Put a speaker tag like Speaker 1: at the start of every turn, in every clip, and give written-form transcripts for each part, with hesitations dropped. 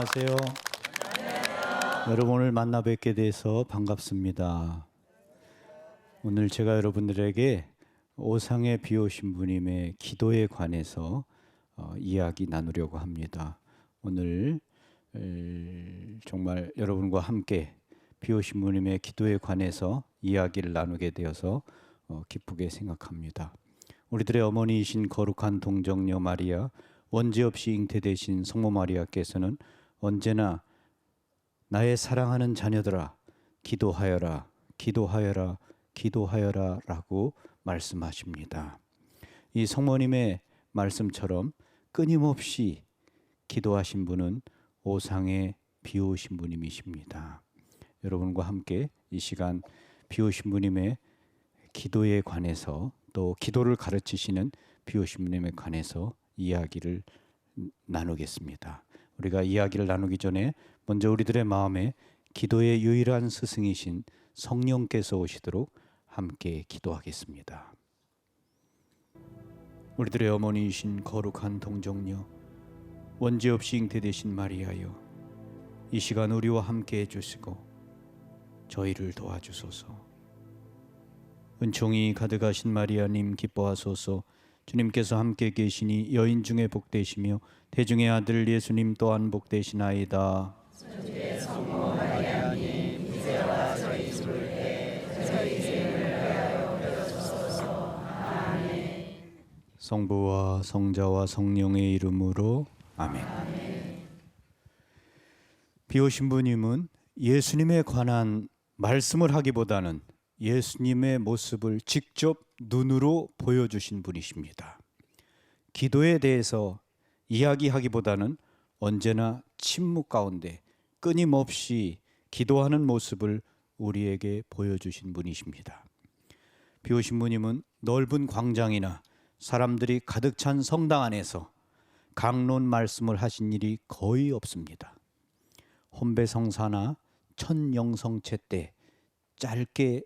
Speaker 1: 안녕하세요. 여러분 오늘 만나 뵙게 돼서 반갑습니다. 오늘 제가 여러분들에게 오상에 비 오신 분님의 기도에 관해서 이야기 나누려고 합니다. 오늘 정말 여러분과 함께 비 오신 분님의 기도에 관해서 이야기를 나누게 되어서 기쁘게 생각합니다. 우리들의 어머니이신 거룩한 동정녀 마리아, 원죄 없이 잉태되신 성모 마리아께서는 언제나 나의 사랑하는 자녀들아 기도하여라, 기도하여라, 기도하여라 라고 말씀하십니다. 이 성모님의 말씀처럼 끊임없이 기도하신 분은 오상에 비 오신 분님이십니다. 여러분과 함께 이 시간 비 오신 분님의 기도에 관해서 또 기도를 가르치시는 비 오신 분님에 관해서 이야기를 나누겠습니다. 우리가 이야기를 나누기 전에 먼저 우리들의 마음에 기도의 유일한 스승이신 성령께서 오시도록 함께 기도하겠습니다. 우리들의 어머니이신 거룩한 동정녀, 원죄 없이 잉태되신 마리아여, 이 시간 우리와 함께 해주시고 저희를 도와주소서. 은총이 가득하신 마리아님 기뻐하소서. 주님께서 함께 계시니 여인 중에 복되시며 태중의 아들 예수님 또한 복되시나이다.
Speaker 2: 천주의 성모 마리아님, 이제와 저희 죽을 때 저희 죄를 위하여 빌어주소서. 아멘.
Speaker 1: 성부와 성자와 성령의 이름으로 아멘. 비 오신 분님은 예수님에 관한 말씀을 하기보다는 예수님의 모습을 직접 눈으로 보여주신 분이십니다. 기도에 대해서 이야기하기보다는 언제나 침묵 가운데 끊임없이 기도하는 모습을 우리에게 보여주신 분이십니다. 비 오신 분님은 넓은 광장이나 사람들이 가득 찬 성당 안에서 강론 말씀을 하신 일이 거의 없습니다. 혼배성사나 천영성체 때 짧게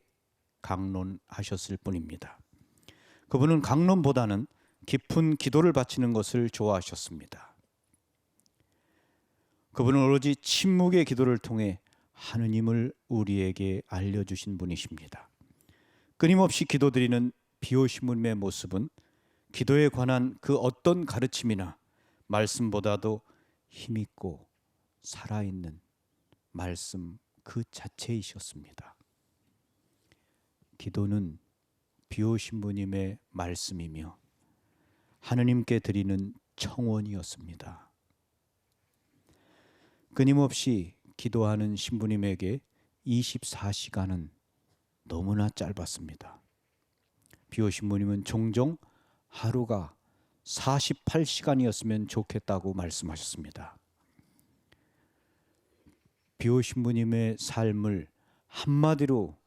Speaker 1: 강론하셨을 뿐입니다. 그분은 강론보다는 깊은 기도를 바치는 것을 좋아하셨습니다. 그분은 오로지 침묵의 기도를 통해 하느님을 우리에게 알려주신 분이십니다. 끊임없이 기도드리는 비 오신 분의 모습은 기도에 관한 그 어떤 가르침이나 말씀보다도 힘있고 살아있는 말씀 그 자체이셨습니다. 기도는 비 오신 분님의 말씀이며 하느님께 드리는 청원이었습니다. 끊임없이 기도하는 신부님에게 24시간은 너무나 짧았습니다. 비 오신 분님은 종종 하루가 48시간이었으면 좋겠다고 말씀하셨습니다. 비 오신 분님의 삶을 한마디로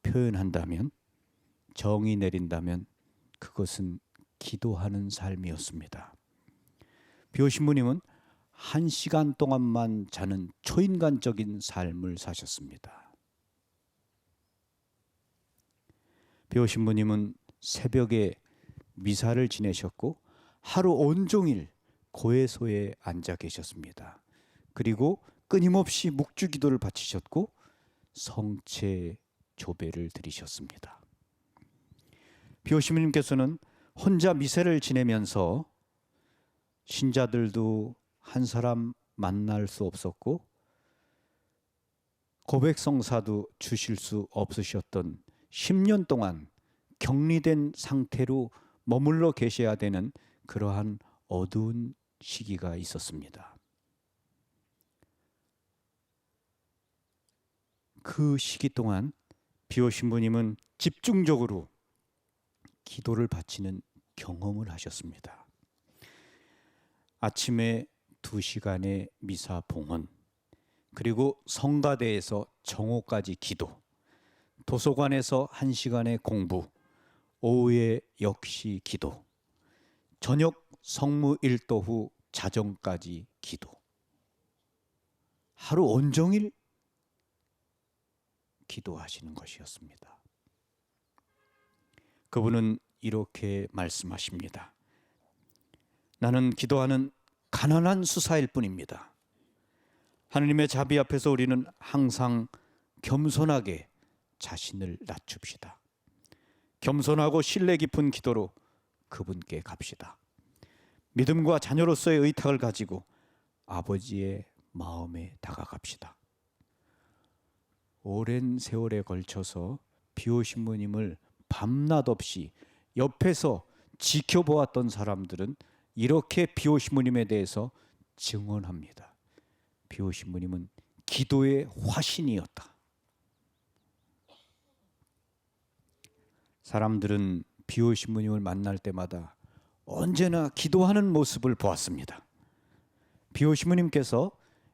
Speaker 1: 표현한다면, 정의 내린다면 그것은 기도하는 삶이었습니다. 비 오신 분님은 1시간 동안만 자는 초인간적인 삶을 사셨습니다. 비 오신 분님은 새벽에 미사를 지내셨고 하루 온종일 고해소에 앉아 계셨습니다. 그리고 끊임없이 묵주기도를 바치셨고 성체 조배를 드리셨습니다. 비 오신 분님께서는 혼자 미사를 지내면서 신자들도 한 사람 만날 수 없었고 고백성사도 주실 수 없으셨던 10년 동안 격리된 상태로 머물러 계셔야 되는 그러한 어두운 시기가 있었습니다. 그 시기 동안 비 오신 분님은 집중적으로 기도를 바치는 경험을 하셨습니다. 아침에 2시간의 미사 봉헌, 그리고 성가대에서 정오까지 기도, 도서관에서 1시간의 공부, 오후에 역시 기도, 저녁 성무 일도 후 자정까지 기도. 하루 온종일 기도하시는 것이었습니다. 그분은 이렇게 말씀하십니다. 나는 기도하는 가난한 수사일 뿐입니다. 하느님의 자비 앞에서 우리는 항상 겸손하게 자신을 낮춥시다. 겸손하고 신뢰 깊은 기도로 그분께 갑시다. 믿음과 자녀로서의 의탁을 가지고 아버지의 마음에 다가갑시다. 오랜 세월에 걸쳐서 비오 신부님을 밤낮 없이 옆에서 지켜보았던 사람들은 이렇게 비오 신부님에 대해서 증언합니다. 비오 신부님은 기도의 화신이었다. 사람들은 비오 신부님을 만날 때마다 언제나 기도하는 모습을 보았습니다. 비오 신부님께서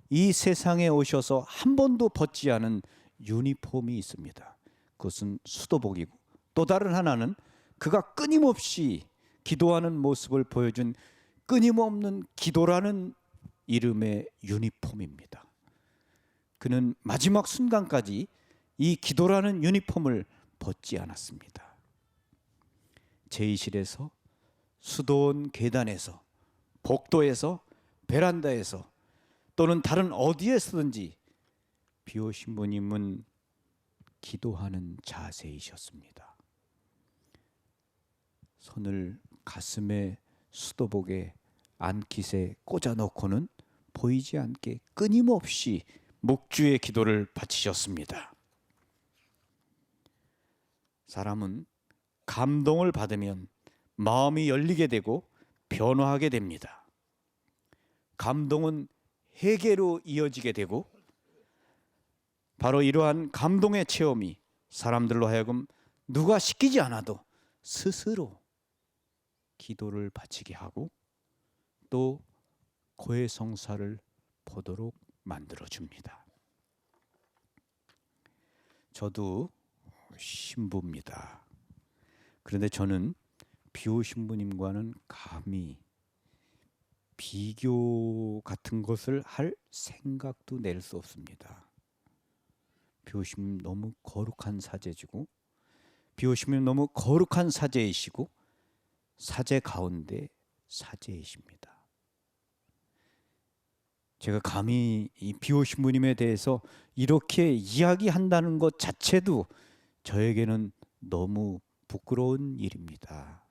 Speaker 1: 이 세상에 오셔서 한 번도 벗지 않은 유니폼이 있습니다. 그것은 수도복이고, 또 다른 하나는 그가 끊임없이 기도하는 모습을 보여준 끊임없는 기도라는 이름의 유니폼입니다. 그는 마지막 순간까지 이 기도라는 유니폼을 벗지 않았습니다. 제의실에서, 수도원 계단에서, 복도에서, 베란다에서 또는 다른 어디에서든지 비오 신부님은 기도하는 자세이셨습니다. 손을 가슴에 수도복에 안깃에 꽂아 놓고는 보이지 않게 끊임없이 묵주의 기도를 바치셨습니다. 사람은 감동을 받으면 마음이 열리게 되고 변화하게 됩니다. 감동은 회개로 이어지게 되고, 바로 이러한 감동의 체험이 사람들로 하여금 누가 시키지 않아도 스스로 기도를 바치게 하고 또 고해성사를 보도록 만들어줍니다. 저도 신부입니다. 그런데 저는 비오 신부님과는 감히 비교 같은 것을 할 생각도 낼 수 없습니다. 비오 신부님 너무 거룩한 사제지고, 비오 신부님 너무 거룩한 사제이시고, 사제 가운데 사제이십니다. 제가 감히 이 비오 신부님에 대해서 이렇게 이야기한다는 것 자체도 저에게는 너무 부끄러운 일입니다.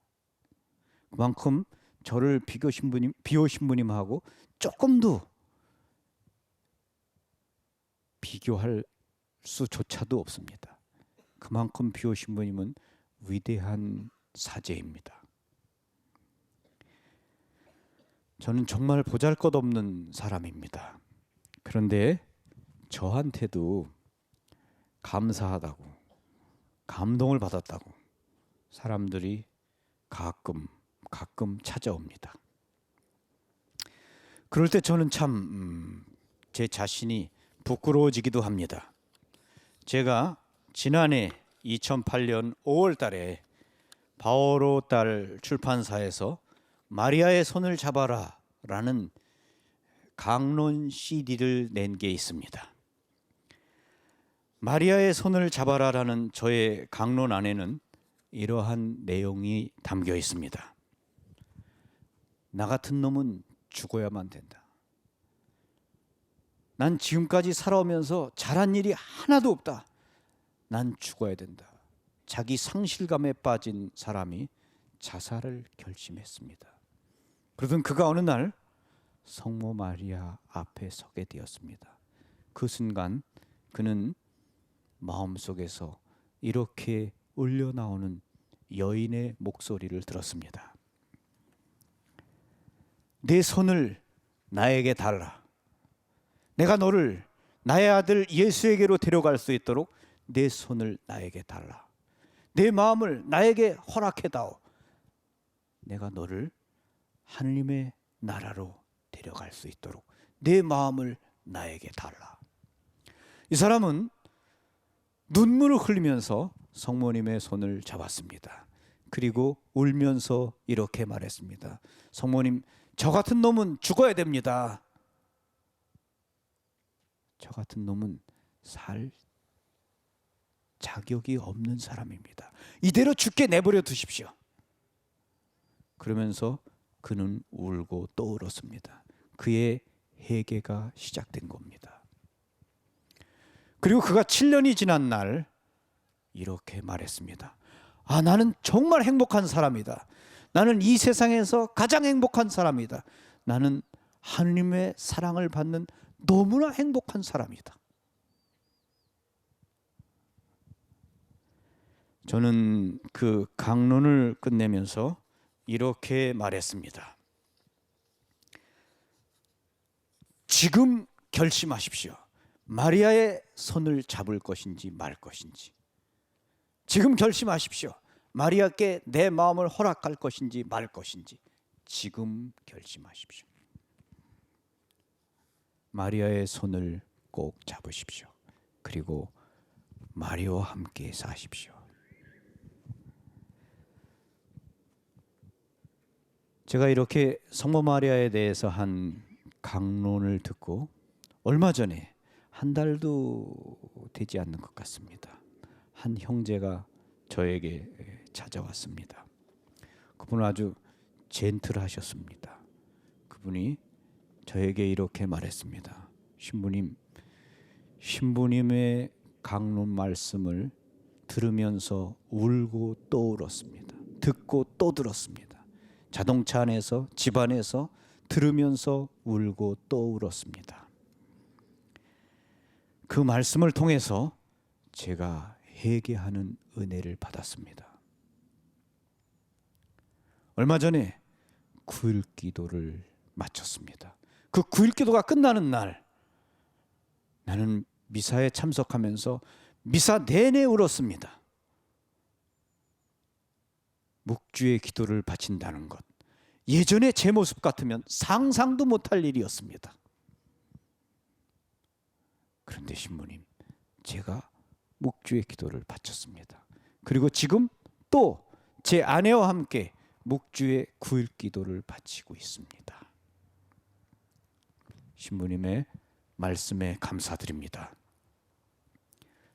Speaker 1: 그만큼 저를 비오 신부님하고 조금도 비교할 수조차도 없습니다. 그만큼 비오 신부님은 위대한 사제입니다. 저는 정말 보잘것없는 사람입니다. 그런데 저한테도 감사하다고, 감동을 받았다고 사람들이 가끔 찾아옵니다. 그럴 때 저는 참 제 자신이 부끄러워지기도 합니다. 제가 지난해 2008년 5월 달에 바오로 딸 출판사에서 마리아의 손을 잡아라 라는 강론 CD를 낸 게 있습니다. 마리아의 손을 잡아라 라는 저의 강론 안에는 이러한 내용이 담겨 있습니다. 나 같은 놈은 죽어야만 된다. 난 지금까지 살아오면서 잘한 일이 하나도 없다. 난 죽어야 된다. 자기 상실감에 빠진 사람이 자살을 결심했습니다. 그러던 그가 어느 날 성모 마리아 앞에 서게 되었습니다. 그 순간 그는 마음속에서 이렇게 울려나오는 여인의 목소리를 들었습니다. 내 손을 나에게 달라. 내가 너를 나의 아들 예수에게로 데려갈 수 있도록 내 손을 나에게 달라. 내 마음을 나에게 허락해다오. 내가 너를 하느님의 나라로 데려갈 수 있도록 내 마음을 나에게 달라. 이 사람은 눈물을 흘리면서 성모님의 손을 잡았습니다. 그리고 울면서 이렇게 말했습니다. 성모님, 저 같은 놈은 죽어야 됩니다. 저 같은 놈은 살 자격이 없는 사람입니다. 이대로 죽게 내버려 두십시오. 그러면서 그는 울고 또 울었습니다. 그의 회개가 시작된 겁니다. 그리고 그가 7년이 지난 날 이렇게 말했습니다. 아, 나는 정말 행복한 사람이다. 나는 이 세상에서 가장 행복한 사람이다. 나는 하느님의 사랑을 받는 너무나 행복한 사람이다. 저는 그 강론을 끝내면서 이렇게 말했습니다. 지금 결심하십시오. 마리아의 손을 잡을 것인지 말 것인지. 지금 결심하십시오. 마리아께 내 마음을 허락할 것인지 말 것인지. 지금 결심하십시오. 마리아의 손을 꼭 잡으십시오. 그리고 마리아와 함께 사십시오. 제가 이렇게 성모 마리아에 대해서 한 강론을 듣고 얼마 전에 한 달도 되지 않는 것 같습니다. 한 형제가 저에게 찾아왔습니다. 그분은 아주 젠틀하셨습니다. 그분이 저에게 이렇게 말했습니다. 신부님의 강론 말씀을 들으면서 울고 또 울었습니다. 듣고 또 들었습니다. 자동차 안에서, 집 안에서 들으면서 울고 또 울었습니다. 그 말씀을 통해서 제가 회개하는 은혜를 받았습니다. 얼마 전에 9일 기도를 마쳤습니다. 그 9일 기도가 끝나는 날 나는 미사에 참석하면서 미사 내내 울었습니다. 묵주의 기도를 바친다는 것, 예전에 제 모습 같으면 상상도 못할 일이었습니다. 그런데 신부님, 제가 묵주의 기도를 바쳤습니다. 그리고 지금 또 제 아내와 함께 묵주의 9일 기도를 바치고 있습니다. 신부님의 말씀에 감사드립니다.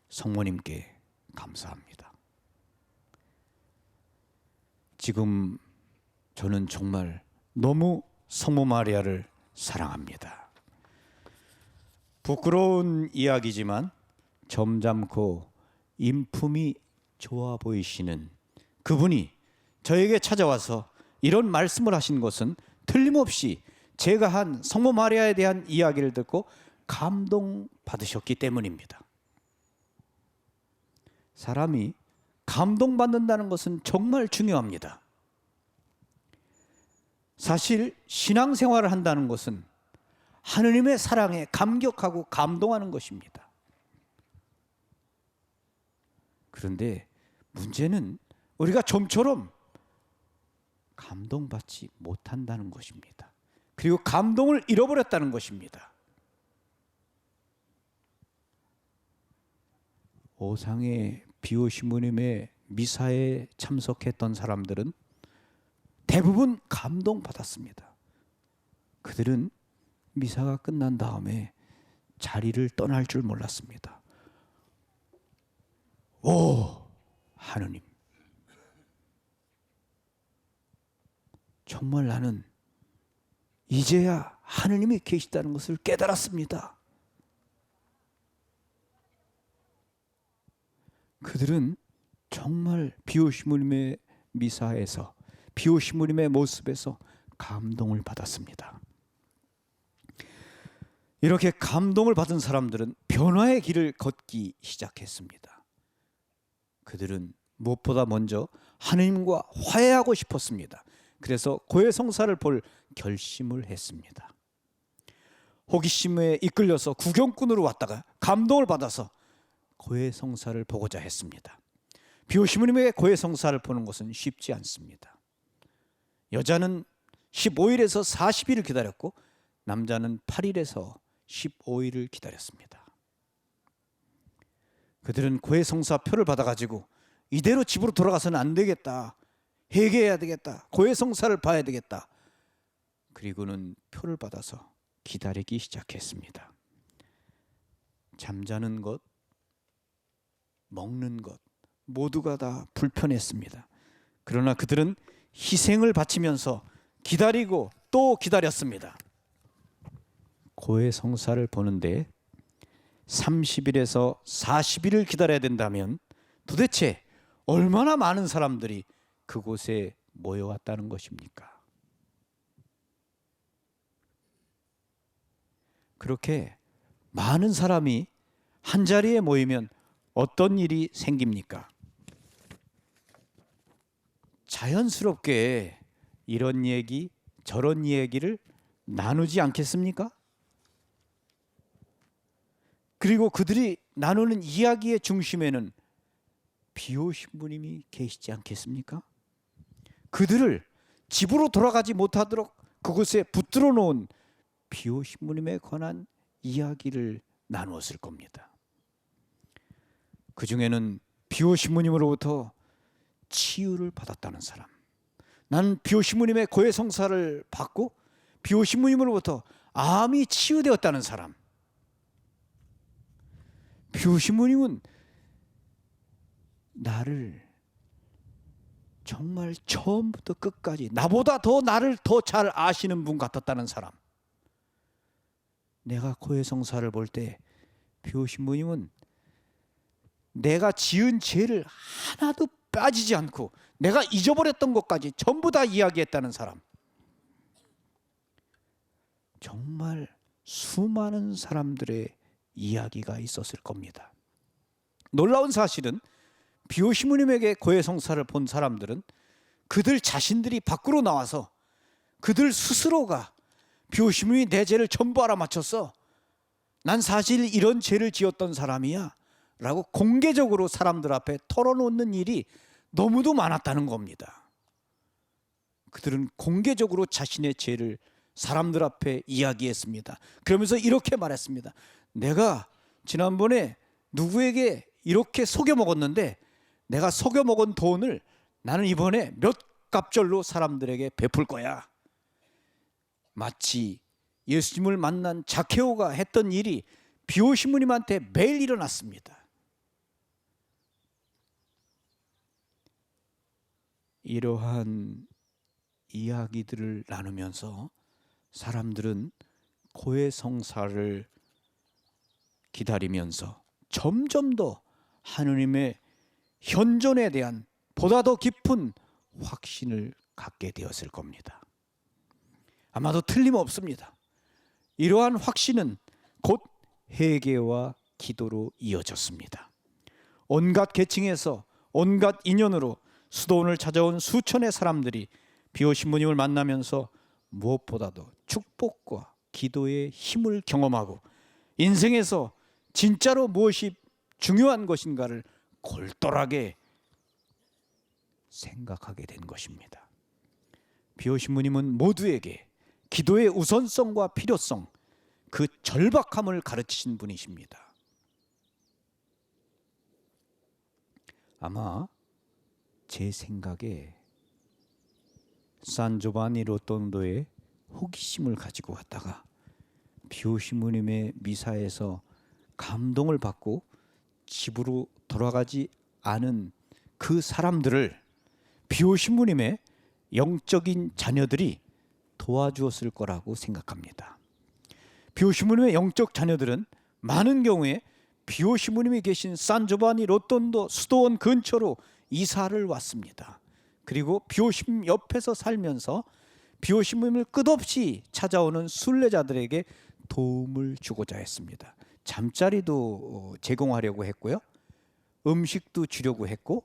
Speaker 1: 성모님께 감사합니다. 지금 저는 정말 너무 성모 마리아를 사랑합니다. 부끄러운 이야기지만 점잖고 인품이 좋아 보이시는 그분이 저에게 찾아와서 이런 말씀을 하신 것은 틀림없이 제가 한 성모 마리아에 대한 이야기를 듣고 감동받으셨기 때문입니다. 사람이 감동받는다는 것은 정말 중요합니다. 사실 신앙생활을 한다는 것은 하느님의 사랑에 감격하고 감동하는 것입니다. 그런데 문제는 우리가 좀처럼 감동받지 못한다는 것입니다. 그리고 감동을 잃어버렸다는 것입니다. 오상의 비오신부님의 미사에 참석했던 사람들은 대부분 감동받았습니다. 그들은 미사가 끝난 다음에 자리를 떠날 줄 몰랐습니다. 오, 하느님, 정말 나는 이제야 하느님이 계시다는 것을 깨달았습니다. 그들은 정말 비오시무님의 미사에서, 비오시무님의 모습에서 감동을 받았습니다. 이렇게 감동을 받은 사람들은 변화의 길을 걷기 시작했습니다. 그들은 무엇보다 먼저 하느님과 화해하고 싶었습니다. 그래서 고해성사를 볼 결심을 했습니다. 호기심에 이끌려서 구경꾼으로 왔다가 감동을 받아서 고해성사를 보고자 했습니다. 비오시무님의 고해성사를 보는 것은 쉽지 않습니다. 여자는 15일에서 40일을 기다렸고 남자는 8일에서 15일을 기다렸습니다. 그들은 고해성사 표를 받아가지고 이대로 집으로 돌아가서는 안 되겠다, 회개해야 되겠다, 고해성사를 봐야 되겠다. 그리고는 표를 받아서 기다리기 시작했습니다. 잠자는 것, 먹는 것 모두가 다 불편했습니다. 그러나 그들은 희생을 바치면서 기다리고 또 기다렸습니다. 고해성사를 보는데 30일에서 40일을 기다려야 된다면 도대체 얼마나 많은 사람들이 그곳에 모여왔다는 것입니까? 그렇게 많은 사람이 한 자리에 모이면 어떤 일이 생깁니까? 자연스럽게 이런 얘기 저런 얘기를 나누지 않겠습니까? 그리고 그들이 나누는 이야기의 중심에는 비오 신부님이 계시지 않겠습니까? 그들을 집으로 돌아가지 못하도록 그곳에 붙들어 놓은 비오 신부님에 관한 이야기를 나누었을 겁니다. 그 중에는 비오 신부님으로부터 치유를 받았다는 사람, 나는 비오 신부님의 고해 성사를 받고 비오 신부님으로부터 암이 치유되었다는 사람, 비오 신부님은 나를 정말 처음부터 끝까지 나보다 더 나를 더 잘 아시는 분 같았다는 사람, 내가 고해 성사를 볼 때 비오 신부님은 내가 지은 죄를 하나도 빠지지 않고 내가 잊어버렸던 것까지 전부 다 이야기했다는 사람, 정말 수많은 사람들의 이야기가 있었을 겁니다. 놀라운 사실은 비오 신부님에게 고해 성사를 본 사람들은 그들 자신들이 밖으로 나와서 그들 스스로가 비오 신부님이 내 죄를 전부 알아맞혔어, 난 사실 이런 죄를 지었던 사람이야 라고 공개적으로 사람들 앞에 털어놓는 일이 너무도 많았다는 겁니다. 그들은 공개적으로 자신의 죄를 사람들 앞에 이야기했습니다. 그러면서 이렇게 말했습니다. 내가 지난번에 누구에게 이렇게 속여 먹었는데 내가 속여 먹은 돈을 나는 이번에 몇 갑절로 사람들에게 베풀 거야. 마치 예수님을 만난 자케오가 했던 일이 비오 신부님한테 매일 일어났습니다. 이러한 이야기들을 나누면서 사람들은 고해 성사를 기다리면서 점점 더 하느님의 현존에 대한 보다 더 깊은 확신을 갖게 되었을 겁니다. 아마도 틀림없습니다. 이러한 확신은 곧 회개와 기도로 이어졌습니다. 온갖 계층에서 온갖 인연으로 수도원을 찾아온 수천의 사람들이 비오 신부님을 만나면서 무엇보다도 축복과 기도의 힘을 경험하고 인생에서 진짜로 무엇이 중요한 것인가를 골똘하게 생각하게 된 것입니다. 비오 신부님은 모두에게 기도의 우선성과 필요성, 그 절박함을 가르치신 분이십니다. 아마 제 생각에 산조바니 로톤도의 호기심을 가지고 왔다가 비오 신부님의 미사에서 감동을 받고 집으로 돌아가지 않은 그 사람들을 비오 신부님의 영적인 자녀들이 도와주었을 거라고 생각합니다. 비오 신부님의 영적 자녀들은 많은 경우에 비오 신부님이 계신 산조바니 로톤도 수도원 근처로 이사를 왔습니다. 그리고 비오 신부님 옆에서 살면서 비오 신부님을 끝없이 찾아오는 순례자들에게 도움을 주고자 했습니다. 잠자리도 제공하려고 했고요, 음식도 주려고 했고,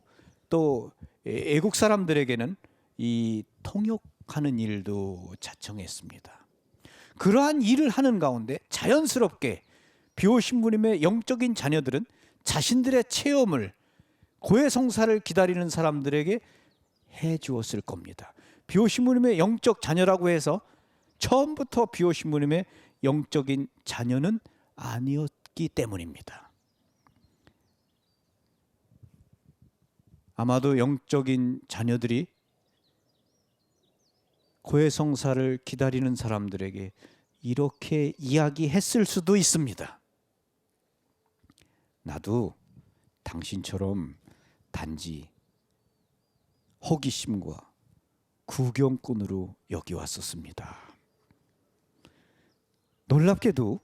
Speaker 1: 또 애국 사람들에게는 이 통역하는 일도 자청했습니다. 그러한 일을 하는 가운데 자연스럽게 비오 신부님의 영적인 자녀들은 자신들의 체험을 고해 성사를 기다리는 사람들에게 해 주었을 겁니다. 비오 신부님의 영적 자녀라고 해서 처음부터 비오 신부님의 영적인 자녀는 아니었기 때문입니다. 아마도 영적인 자녀들이 고해 성사를 기다리는 사람들에게 이렇게 이야기했을 수도 있습니다. 나도 당신처럼 단지 호기심과 구경꾼으로 여기 왔었습니다. 놀랍게도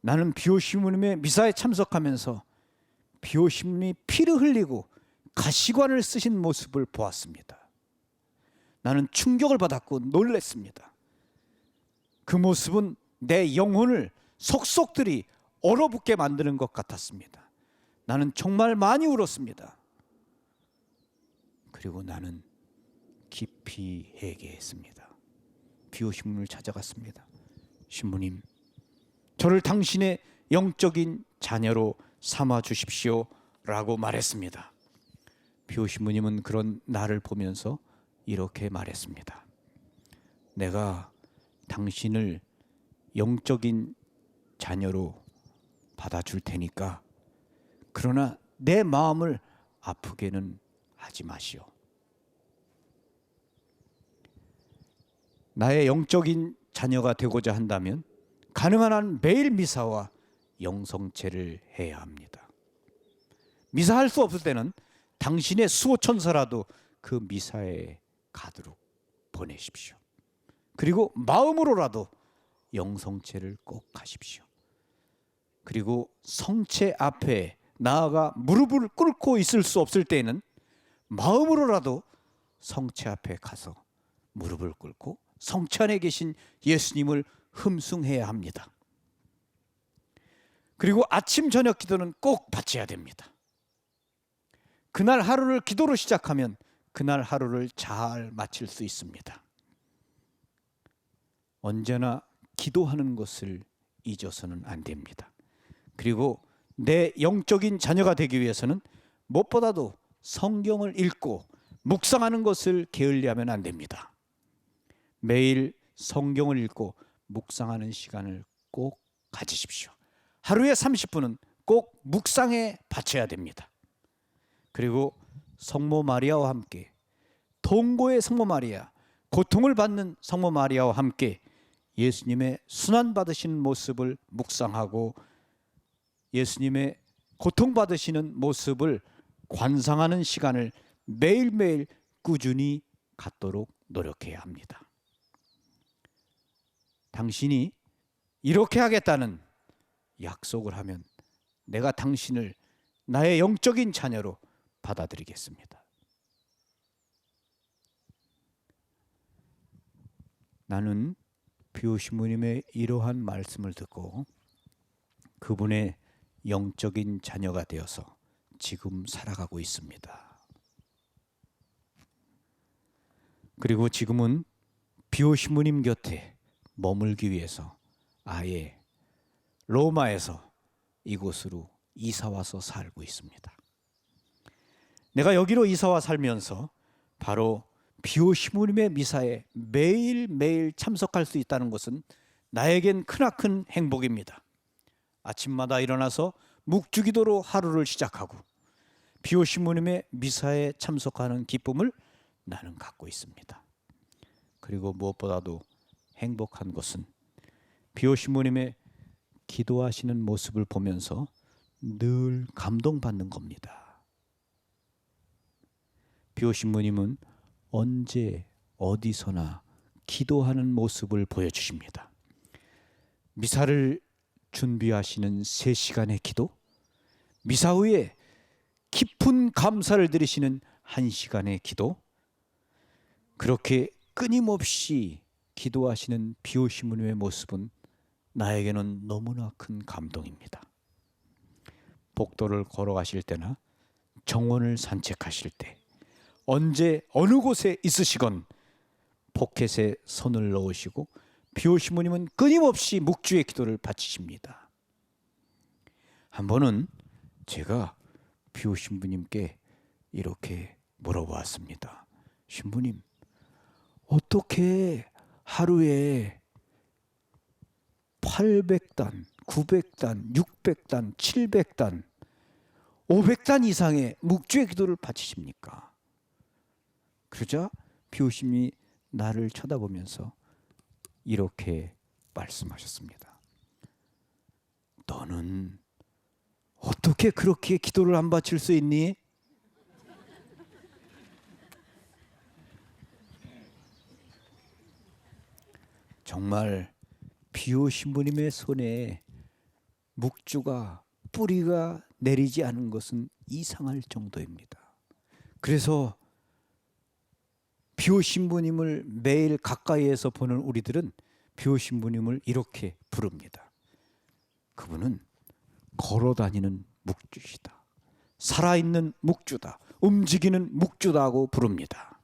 Speaker 1: 나는 비오 신부님의 미사에 참석하면서 비오 신부님이 피를 흘리고 가시관을 쓰신 모습을 보았습니다. 나는 충격을 받았고 놀랐습니다. 그 모습은 내 영혼을 속속들이 얼어붙게 만드는 것 같았습니다. 나는 정말 많이 울었습니다. 그리고 나는 깊이 회개했습니다. 비오 신부님을 찾아갔습니다. 신부님, 저를 당신의 영적인 자녀로 삼아 주십시오 라고 말했습니다. 비오 신부님은 그런 나를 보면서 이렇게 말했습니다. 내가 당신을 영적인 자녀로 받아줄 테니까, 그러나 내 마음을 아프게는 하지 마시오. 나의 영적인 자녀가 되고자 한다면 가능한 한 매일 미사와 영성체를 해야 합니다. 미사할 수 없을 때는 당신의 수호천사라도 그 미사에 가도록 보내십시오. 그리고 마음으로라도 영성체를 꼭 하십시오. 그리고 성체 앞에 나아가 무릎을 꿇고 있을 수 없을 때에는 마음으로라도 성체 앞에 가서 무릎을 꿇고 성체 안에 계신 예수님을 흠숭해야 합니다. 그리고 아침 저녁 기도는 꼭 바쳐야 됩니다. 그날 하루를 기도로 시작하면 그날 하루를 잘 마칠 수 있습니다. 언제나 기도하는 것을 잊어서는 안 됩니다. 그리고 내 영적인 자녀가 되기 위해서는 무엇보다도 성경을 읽고 묵상하는 것을 게을리하면 안 됩니다. 매일 성경을 읽고 묵상하는 시간을 꼭 가지십시오. 하루에 30분은 꼭 묵상에 바쳐야 됩니다. 그리고 성모 마리아와 함께, 동고의 성모 마리아, 고통을 받는 성모 마리아와 함께 예수님의 순환받으시는 모습을 묵상하고 예수님의 고통받으시는 모습을 관상하는 시간을 매일매일 꾸준히 갖도록 노력해야 합니다. 당신이 이렇게 하겠다는 약속을 하면 내가 당신을 나의 영적인 자녀로 받아들이겠습니다. 나는 비오 신부님의 이러한 말씀을 듣고 그분의 영적인 자녀가 되어서 지금 살아가고 있습니다. 그리고 지금은 비오 신부님 곁에 머물기 위해서 아예 로마에서 이곳으로 이사와서 살고 있습니다. 내가 여기로 이사와 살면서 바로 비오 신부님의 미사에 매일매일 참석할 수 있다는 것은 나에겐 크나큰 행복입니다. 아침마다 일어나서 묵주기도로 하루를 시작하고 비오 신부님의 미사에 참석하는 기쁨을 나는 갖고 있습니다. 그리고 무엇보다도 행복한 것은 비오 신부님의 기도하시는 모습을 보면서 늘 감동받는 겁니다. 비오 신부님은 언제 어디서나 기도하는 모습을 보여주십니다. 미사를 준비하시는 3시간의 기도, 미사 후에 깊은 감사를 드리시는 1시간의 기도, 그렇게 끊임없이 기도하시는 비오 신부님의 모습은 나에게는 너무나 큰 감동입니다. 복도를 걸어가실 때나 정원을 산책하실 때, 언제 어느 곳에 있으시건 포켓에 손을 넣으시고 비오 신부님은 끊임없이 묵주의 기도를 바치십니다. 한 번은 제가 비오 신부님께 이렇게 물어보았습니다. 신부님, 어떻게 하루에 800단, 900단, 600단, 700단, 500단 이상의 묵주의 기도를 바치십니까? 그러자 비오 신부님이 나를 쳐다보면서 이렇게 말씀하셨습니다. 너는 어떻게 그렇게 기도를 안 바칠 수 있니? 정말 비오 신부님의 손에 묵주가 뿌리가 내리지 않은 것은 이상할 정도입니다. 그래서 비오신부님을 매일 가까이에서 보는 우리들은 비오신부님을 이렇게 부릅니다. 그분은 걸어다니는 묵주시다. 살아있는 묵주다. 움직이는 묵주다고 부릅니다.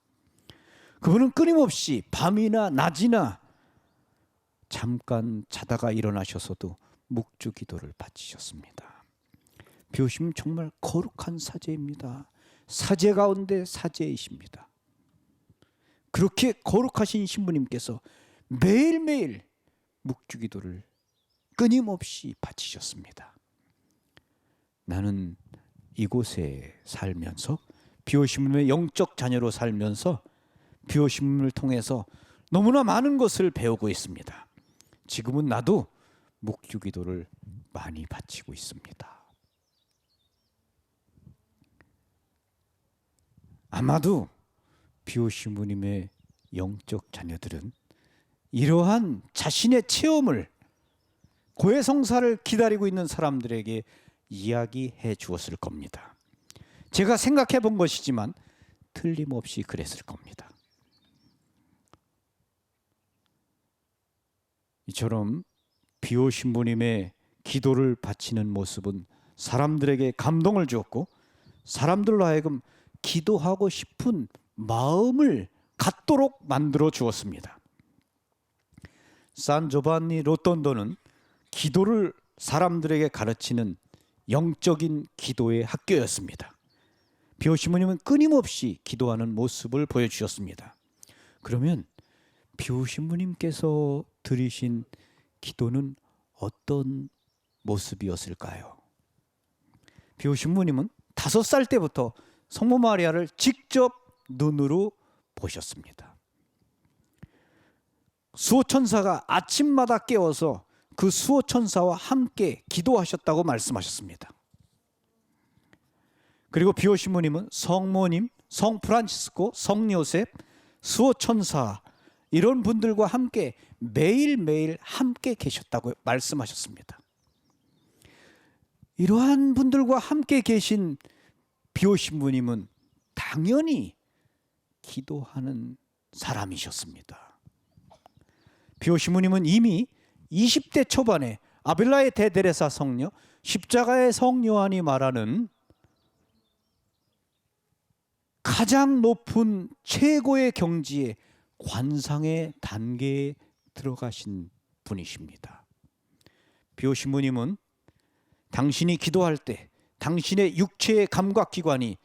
Speaker 1: 그분은 끊임없이 밤이나 낮이나 잠깐 자다가 일어나셔서도 묵주 기도를 바치셨습니다. 비오심은 정말 거룩한 사제입니다. 사제 가운데 사제이십니다. 그렇게 거룩하신 신부님께서 매일매일 묵주 기도를 끊임없이 바치셨습니다. 나는 이곳에 살면서 비오심의 영적 자녀로 살면서 비오심을 통해서 너무나 많은 것을 배우고 있습니다. 지금은 나도 묵주 기도를 많이 바치고 있습니다. 아마도 비오신부님의 영적 자녀들은 이러한 자신의 체험을 고해성사를 기다리고 있는 사람들에게 이야기해 주었을 겁니다. 제가 생각해 본 것이지만 틀림없이 그랬을 겁니다. 이처럼 비오신부님의 기도를 바치는 모습은 사람들에게 감동을 주었고 사람들로 하여금 기도하고 싶은 마음을 갖도록 만들어 주었습니다. 산 조반니 로톤도는 기도를 사람들에게 가르치는 영적인 기도의 학교였습니다. 비오신부님은 끊임없이 기도하는 모습을 보여주셨습니다. 그러면 비오신부님께서 드리신 기도는 어떤 모습이었을까요? 비오신부님은 5살 때부터 성모 마리아를 직접 눈으로 보셨습니다. 수호천사가 아침마다 깨워서 그 수호천사와 함께 기도하셨다고 말씀하셨습니다. 그리고 비오신부님은 성모님, 성 프란치스코, 성 요셉, 수호천사 이런 분들과 함께 매일매일 함께 계셨다고 말씀하셨습니다. 이러한 분들과 함께 계신 비오신부님은 당연히 기도하는 사람이셨습니다. 비오신부님은 이미 20대 초반에 아빌라의 대데레사 성녀, 십자가의 성 요한이 말하는 가장 높은 최고의 경지에 관상의 단계에 들어가신 분이십니다. 비오신부님은 당신이 기도할 때 당신의 육체의 감각기관이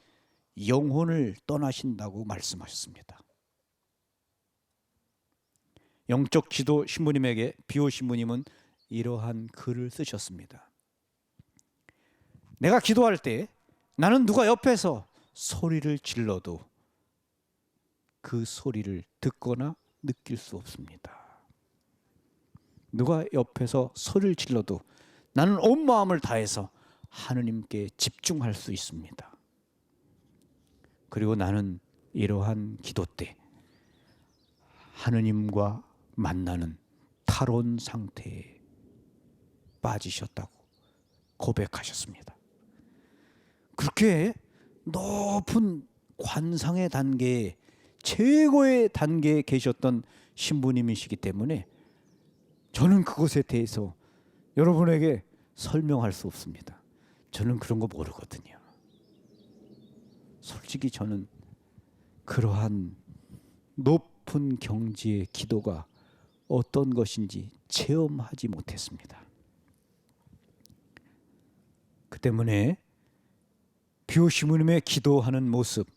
Speaker 1: 영혼을 떠나신다고 말씀하셨습니다. 영적 지도 신부님에게 비오신부님은 이러한 글을 쓰셨습니다. 내가 기도할 때 나는 누가 옆에서 소리를 질러도 그 소리를 듣거나 느낄 수 없습니다. 누가 옆에서 소리를 질러도 나는 온 마음을 다해서 하느님께 집중할 수 있습니다. 그리고 나는 이러한 기도 때 하느님과 만나는 탈원 상태에 빠지셨다고 고백하셨습니다. 그렇게 높은 관상의 단계에 최고의 단계에 계셨던 신부님이시기 때문에 저는 그것에 대해서 여러분에게 설명할 수 없습니다. 저는 그런 거 모르거든요. 솔직히 저는 그러한 높은 경지의 기도가 어떤 것인지 체험하지 못했습니다. 그 때문에 비오신부님의 기도하는 모습,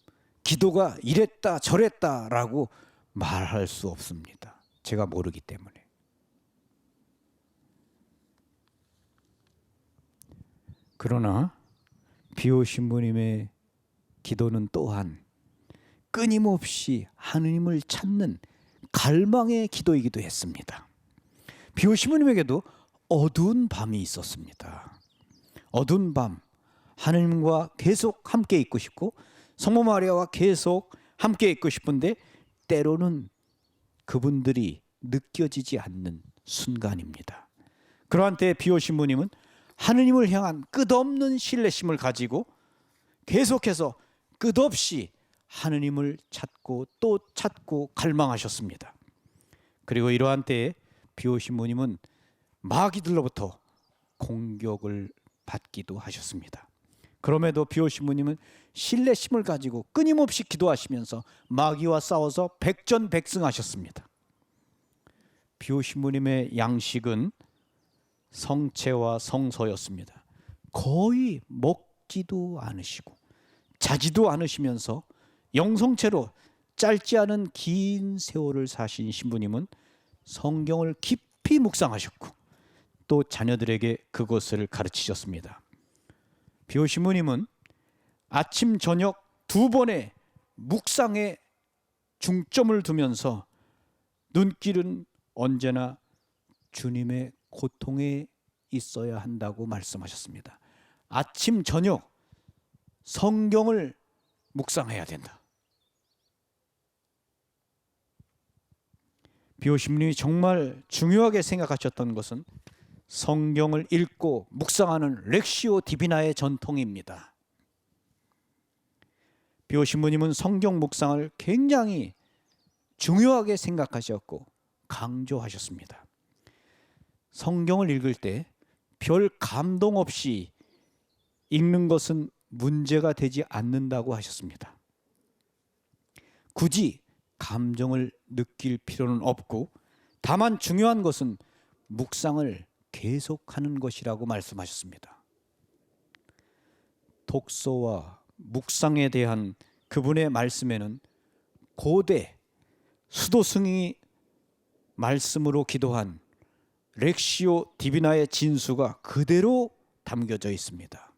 Speaker 1: 기도가 이랬다 저랬다라고 말할 수 없습니다. 제가 모르기 때문에. 그러나 비오신부님의 기도는 또한 끊임없이 하느님을 찾는 갈망의 기도이기도 했습니다. 비오신부님에게도 어두운 밤이 있었습니다. 어두운 밤, 하느님과 계속 함께 있고 싶고 성모 마리아와 계속 함께 있고 싶은데 때로는 그분들이 느껴지지 않는 순간입니다. 그러한 때 비오신부님은 하느님을 향한 끝없는 신뢰심을 가지고 계속해서 끝없이 하느님을 찾고 또 찾고 갈망하셨습니다. 그리고 이러한 때에 비오신부님은 마귀들로부터 공격을 받기도 하셨습니다. 그럼에도 비오신부님은 신뢰심을 가지고 끊임없이 기도하시면서 마귀와 싸워서 백전백승하셨습니다. 비오신부님의 양식은 성채와 성서였습니다. 거의 먹지도 않으시고 자지도 않으시면서 영성채로 짧지 않은 긴 세월을 사신 신부님은 성경을 깊이 묵상하셨고 또 자녀들에게 그것을 가르치셨습니다. 비오신부님은 아침 저녁 두 번의 묵상에 중점을 두면서 눈길은 언제나 주님의 고통에 있어야 한다고 말씀하셨습니다. 아침 저녁 성경을 묵상해야 된다. 비오신부님이 정말 중요하게 생각하셨던 것은 성경을 읽고 묵상하는 렉시오 디비나의 전통입니다. 비오신부님은 성경 묵상을 굉장히 중요하게 생각하셨고 강조하셨습니다. 성경을 읽을 때 별 감동 없이 읽는 것은 문제가 되지 않는다고 하셨습니다. 굳이 감정을 느낄 필요는 없고 다만 중요한 것은 묵상을 계속하는 것이라고 말씀하셨습니다. 독서와 묵상에 대한 그분의 말씀에는 고대 수도승이 말씀으로 기도한 렉시오 디비나의 진수가 그대로 담겨져 있습니다.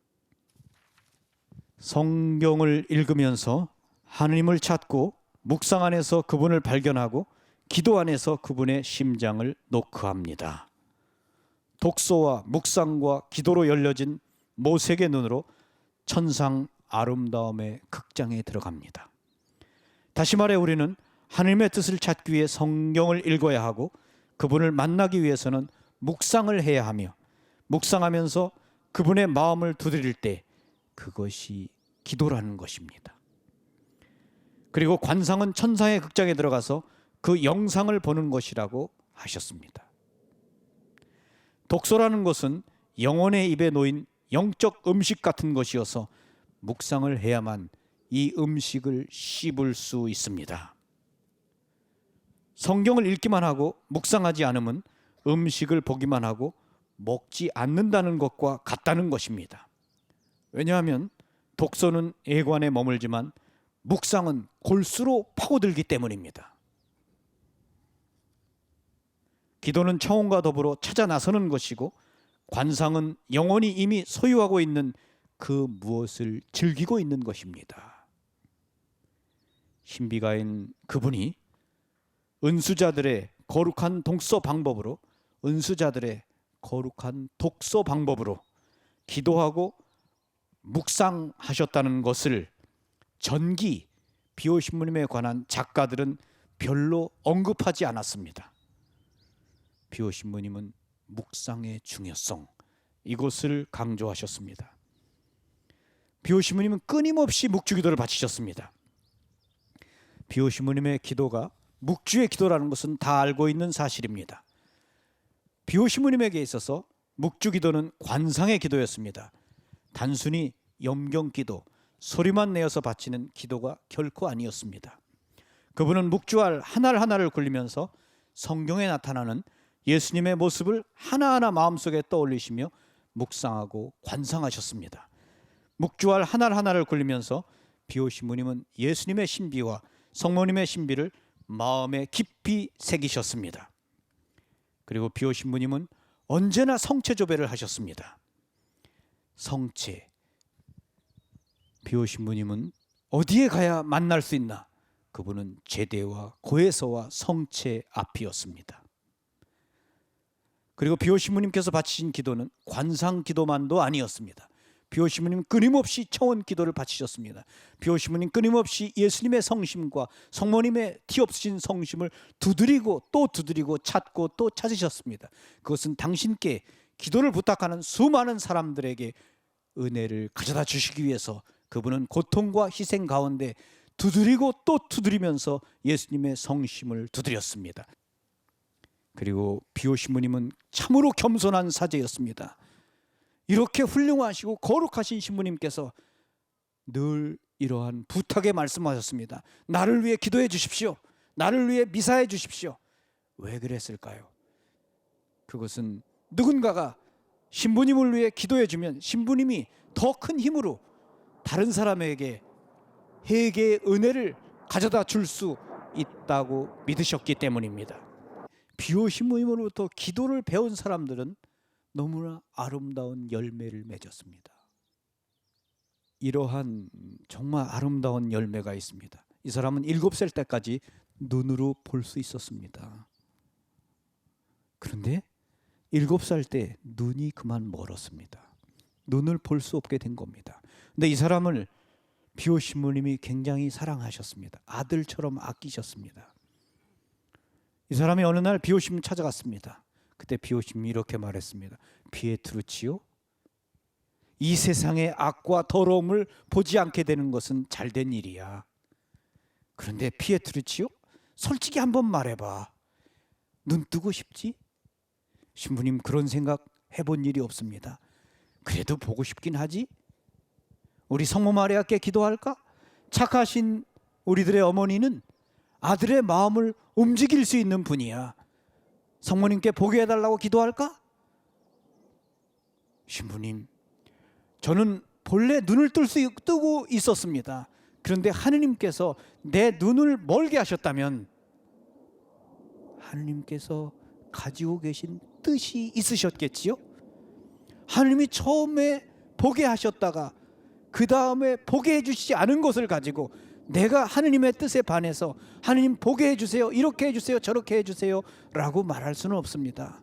Speaker 1: 성경을 읽으면서 하느님을 찾고 묵상 안에서 그분을 발견하고 기도 안에서 그분의 심장을 노크합니다. 독서와 묵상과 기도로 열려진 모색의 눈으로 천상 아름다움의 극장에 들어갑니다. 다시 말해 우리는 하느님의 뜻을 찾기 위해 성경을 읽어야 하고 그분을 만나기 위해서는 묵상을 해야 하며 묵상하면서 그분의 마음을 두드릴 때 그것이 기도라는 것입니다. 그리고 관상은 천상의 극장에 들어가서 그 영상을 보는 것이라고 하셨습니다. 독서라는 것은 영혼의 입에 놓인 영적 음식 같은 것이어서 묵상을 해야만 이 음식을 씹을 수 있습니다. 성경을 읽기만 하고 묵상하지 않으면 음식을 보기만 하고 먹지 않는다는 것과 같다는 것입니다. 왜냐하면 독서는 애관에 머물지만 묵상은 골수로 파고들기 때문입니다. 기도는 청혼과 더불어 찾아 나서는 것이고 관상은 영혼이 이미 소유하고 있는 그 무엇을 즐기고 있는 것입니다. 신비가인 그분이 은수자들의 거룩한 독서 방법으로 기도하고 묵상하셨다는 것을 전기 비오신부님에 관한 작가들은 별로 언급하지 않았습니다. 비오신부님은 묵상의 중요성 이것을 강조하셨습니다. 비오신부님은 끊임없이 묵주기도를 바치셨습니다. 비오신부님의 기도가 묵주의 기도라는 것은 다 알고 있는 사실입니다. 비오신부님에게 있어서 묵주기도는 관상의 기도였습니다. 단순히 염경기도, 소리만 내어서 바치는 기도가 결코 아니었습니다. 그분은 묵주알 하나를 굴리면서 성경에 나타나는 예수님의 모습을 하나하나 마음속에 떠올리시며 묵상하고 관상하셨습니다. 묵주알 하나를 굴리면서 비오신부님은 예수님의 신비와 성모님의 신비를 마음에 깊이 새기셨습니다. 그리고 비오신부님은 언제나 성체조배를 하셨습니다. 성체, 비오신부님은 어디에 가야 만날 수 있나? 그분은 제대와 고해서와 성체 앞이었습니다. 그리고 비오신부님께서 바치신 기도는 관상 기도만도 아니었습니다. 비오신부님 끊임없이 청원 기도를 바치셨습니다. 비오신부님 끊임없이 예수님의 성심과 성모님의 티없으신 성심을 두드리고 또 두드리고 찾고 또 찾으셨습니다. 그것은 당신께 기도를 부탁하는 수많은 사람들에게 은혜를 가져다 주시기 위해서 그분은 고통과 희생 가운데 두드리고 또 두드리면서 예수님의 성심을 두드렸습니다. 그리고 비오 신부님은 참으로 겸손한 사제였습니다. 이렇게 훌륭하시고 거룩하신 신부님께서 늘 이러한 부탁에 말씀하셨습니다. 나를 위해 기도해 주십시오. 나를 위해 미사해 주십시오. 왜 그랬을까요? 그것은 누군가가 신부님을 위해 기도해 주면 신부님이 더 큰 힘으로 다른 사람에게 회개의 은혜를 가져다 줄 수 있다고 믿으셨기 때문입니다. 비오 신부님으로부터 기도를 배운 사람들은 너무나 아름다운 열매를 맺었습니다. 이러한 정말 아름다운 열매가 있습니다. 이 사람은 7살 때까지 눈으로 볼 수 있었습니다. 그런데 7살 때 눈이 그만 멀었습니다. 눈을 볼 수 없게 된 겁니다. 근데 이 사람을 비오 신부님이 굉장히 사랑하셨습니다. 아들처럼 아끼셨습니다. 이 사람이 어느 날 비오 신부님 찾아갔습니다. 그때 비오 신부님이 이렇게 말했습니다. 피에트루치오, 이 세상의 악과 더러움을 보지 않게 되는 것은 잘된 일이야. 그런데 피에트루치오, 솔직히 한번 말해봐. 눈 뜨고 싶지? 신부님, 그런 생각 해본 일이 없습니다. 그래도 보고 싶긴 하지? 우리 성모 마리아께 기도할까? 착하신 우리들의 어머니는 아들의 마음을 움직일 수 있는 분이야. 성모님께 보게 해달라고 기도할까? 신부님, 저는 본래 눈을 뜨고 있었습니다. 그런데 하느님께서 내 눈을 멀게 하셨다면 하느님께서 가지고 계신 뜻이 있으셨겠지요? 하느님이 처음에 보게 하셨다가 그 다음에 보게 해주시지 않은 것을 가지고 내가 하느님의 뜻에 반해서 하느님 보게 해주세요, 이렇게 해주세요, 저렇게 해주세요 라고 말할 수는 없습니다.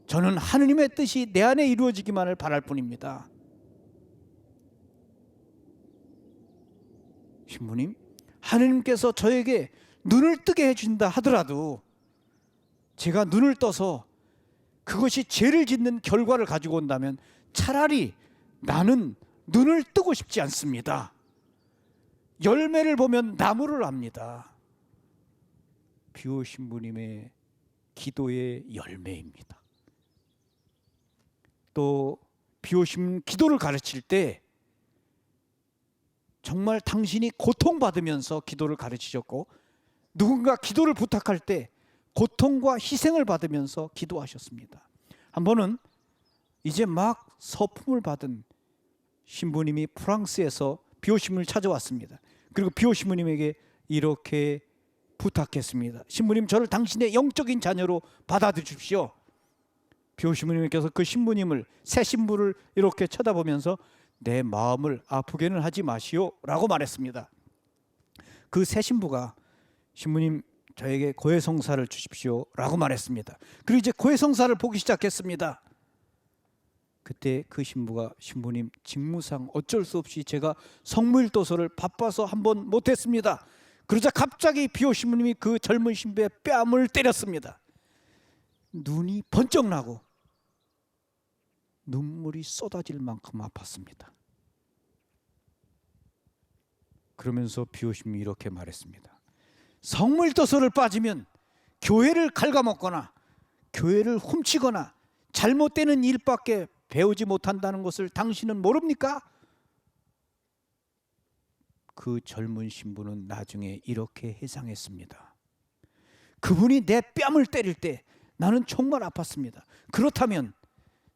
Speaker 1: 저는 하느님의 뜻이 내 안에 이루어지기만을 바랄 뿐입니다. 신부님, 하느님께서 저에게 눈을 뜨게 해준다 하더라도 제가 눈을 떠서 그것이 죄를 짓는 결과를 가지고 온다면 차라리 나는 눈을 뜨고 싶지 않습니다. 열매를 보면 나무를 압니다. 비오 신부님의 기도의 열매입니다. 또 비오 신부님 기도를 가르칠 때 정말 당신이 고통받으면서 기도를 가르치셨고, 누군가 기도를 부탁할 때 고통과 희생을 받으면서 기도하셨습니다. 한 번은 이제 막 서품을 받은 신부님이 프랑스에서 비오 신부님을 찾아왔습니다. 그리고 비오 신부님에게 이렇게 부탁했습니다. 신부님, 저를 당신의 영적인 자녀로 받아주십시오. 비오 신부님께서 그 신부님을, 새 신부를 이렇게 쳐다보면서 내 마음을 아프게는 하지 마시오 라고 말했습니다. 그 새 신부가 신부님, 저에게 고해성사를 주십시오 라고 말했습니다. 그리고 이제 고해성사를 보기 시작했습니다. 그때 그 신부가, 신부님, 직무상 어쩔 수 없이 제가 성무일도서를 바빠서 한번 못했습니다. 그러자 갑자기 비오 신부님이 그 젊은 신부의 뺨을 때렸습니다. 눈이 번쩍 나고 눈물이 쏟아질 만큼 아팠습니다. 그러면서 비오 신부님이 이렇게 말했습니다. 성물도서를 빠지면 교회를 갉아먹거나 교회를 훔치거나 잘못되는 일밖에 배우지 못한다는 것을 당신은 모릅니까? 그 젊은 신부는 나중에 이렇게 해상했습니다. 그분이 내 뺨을 때릴 때 나는 정말 아팠습니다. 그렇다면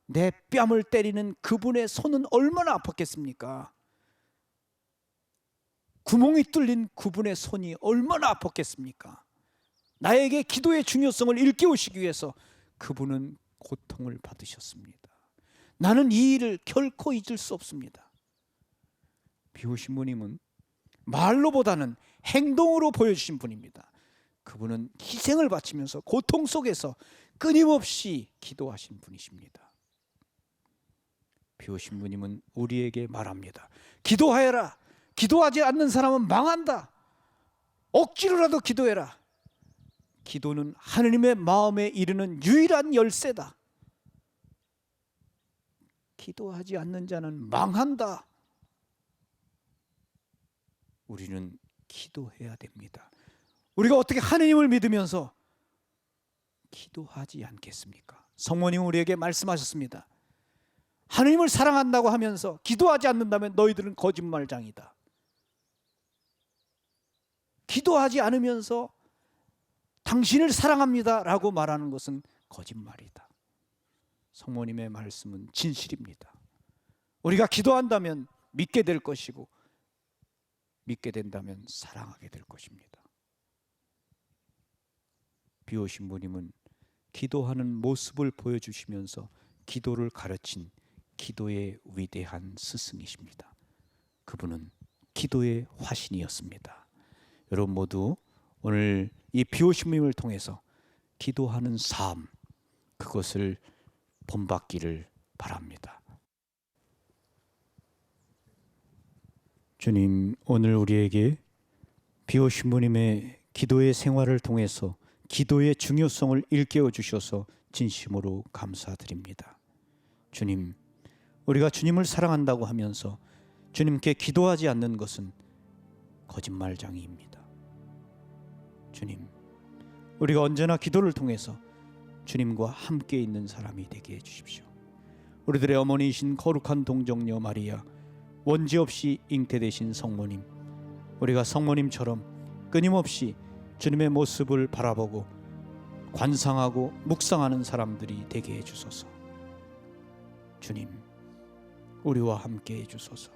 Speaker 1: 내 뺨을 때리는 그분의 손은 얼마나 아팠겠습니까? 구멍이 뚫린 그분의 손이 얼마나 아팠겠습니까? 나에게 기도의 중요성을 일깨우시기 위해서 그분은 고통을 받으셨습니다. 나는 이 일을 결코 잊을 수 없습니다. 비오 신부님은 말로보다는 행동으로 보여주신 분입니다. 그분은 희생을 바치면서 고통 속에서 끊임없이 기도하신 분이십니다. 비오 신부님은 우리에게 말합니다. 기도하여라. 기도하지 않는 사람은 망한다. 억지로라도 기도해라. 기도는 하느님의 마음에 이르는 유일한 열쇠다. 기도하지 않는 자는 망한다. 우리는 기도해야 됩니다. 우리가 어떻게 하느님을 믿으면서 기도하지 않겠습니까? 성모님 우리에게 말씀하셨습니다. 하느님을 사랑한다고 하면서 기도하지 않는다면 너희들은 거짓말장이다. 기도하지 않으면서 당신을 사랑합니다 라고 말하는 것은 거짓말이다. 성모님의 말씀은 진실입니다. 우리가 기도한다면 믿게 될 것이고 믿게 된다면 사랑하게 될 것입니다. 비오신 부님은 기도하는 모습을 보여주시면서 기도를 가르친 기도의 위대한 스승이십니다. 그분은 기도의 화신이었습니다. 여러분 모두 오늘 이 비오신 부님을 통해서 기도하는 삶, 그것을 본받기를 바랍니다. 주님, 오늘 우리에게 비오신 부님의 기도의 생활을 통해서 기도의 중요성을 일깨워 주셔서 진심으로 감사드립니다. 주님, 우리가 주님을 사랑한다고 하면서 주님께 기도하지 않는 것은 거짓말장이입니다. 주님, 우리가 언제나 기도를 통해서 주님과 함께 있는 사람이 되게 해주십시오. 우리들의 어머니이신 거룩한 동정녀 마리아, 원죄 없이 잉태되신 성모님, 우리가 성모님처럼 끊임없이 주님의 모습을 바라보고 관상하고 묵상하는 사람들이 되게 해주소서. 주님, 우리와 함께 해주소서.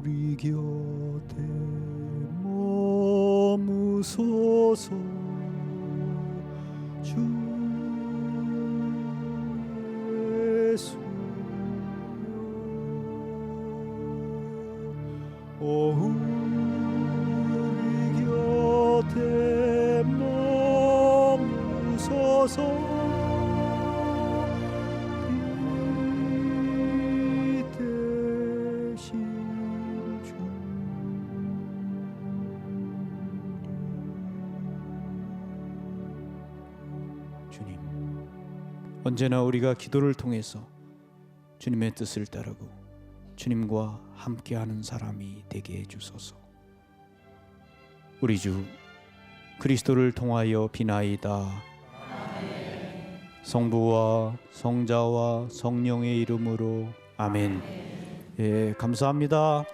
Speaker 1: 우리 곁에 머무소서. 주 예수여, 우리 곁에 머무소서. 주님, 언제나 우리가 기도를 통해서 주님의 뜻을 따르고 주님과 함께하는 사람이 되게 해주소서. 우리 주 그리스도를 통하여 비나이다. 성부와 성자와 성령의 이름으로 아멘. 예, 감사합니다.